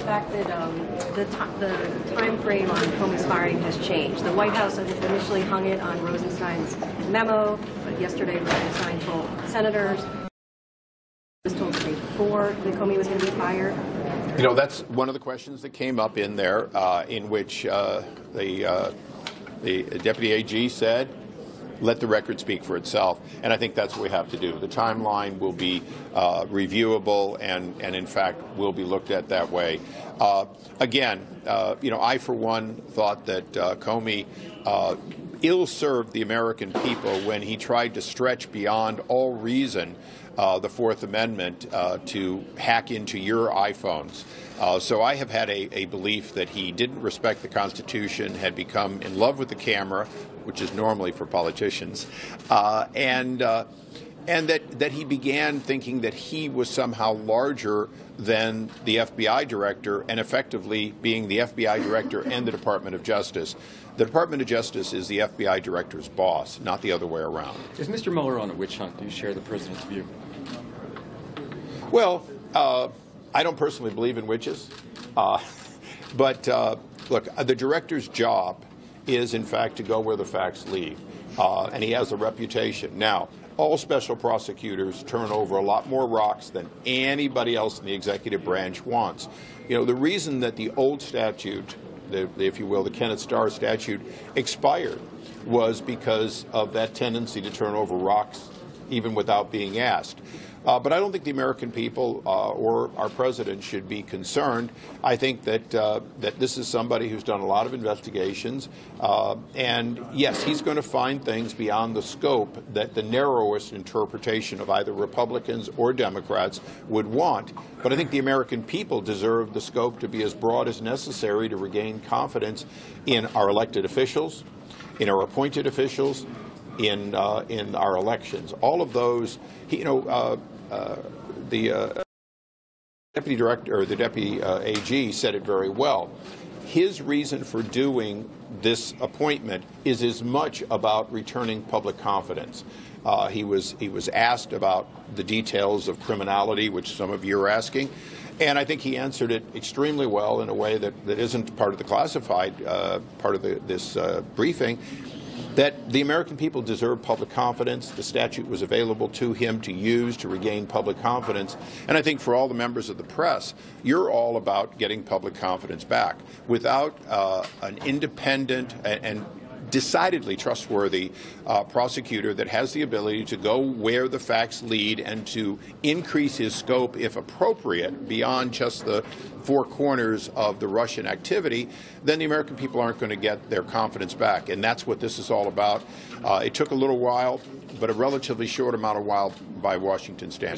fact that the time frame on Comey's firing has changed. The White House initially hung it on Rosenstein's memo, but yesterday Rosenstein told senators, was told the day before that Comey was going to be fired. You know, that's one of the questions that came up in there, in which the Deputy AG said, let the record speak for itself. And I think that's what we have to do. The timeline will be reviewable and in fact, will be looked at that way. Again, you know, I, for one, thought that Comey ill-served the American people when he tried to stretch beyond all reason the Fourth Amendment to hack into your iPhones. So I have had a belief that he didn't respect the Constitution, had become in love with the camera, which is normally for politicians, and that he began thinking that he was somehow larger than the FBI director, and effectively being the FBI director and the Department of Justice. The Department of Justice is the FBI director's boss, not the other way around. Is Mr. Mueller on a witch hunt? Do you share the president's view? Well, I don't personally believe in witches, but look, the director's job is, in fact, to go where the facts lead, and he has a reputation. Now, all special prosecutors turn over a lot more rocks than anybody else in the executive branch wants. You know, the reason that the old statute, if you will, the Kenneth Starr statute, expired was because of that tendency to turn over rocks even without being asked. But I don't think the American people or our president should be concerned. I think that that this is somebody who's done a lot of investigations, and yes, he's going to find things beyond the scope that the narrowest interpretation of either Republicans or Democrats would want. But I think the American people deserve the scope to be as broad as necessary to regain confidence in our elected officials, in our appointed officials, in our elections. All of those, you know. The deputy director, or the deputy AG, said it very well. His reason for doing this appointment is as much about returning public confidence. He was asked about the details of criminality, which some of you are asking, and I think he answered it extremely well in a way that isn't part of the classified part of this briefing. That the American people deserve public confidence. The statute was available to him to use to regain public confidence. And I think for all the members of the press, you're all about getting public confidence back. Without an independent and decidedly trustworthy prosecutor that has the ability to go where the facts lead and to increase his scope, if appropriate, beyond just the four corners of the Russian activity, then the American people aren't going to get their confidence back. And that's what this is all about. It took a little while, but a relatively short amount of while by Washington standards.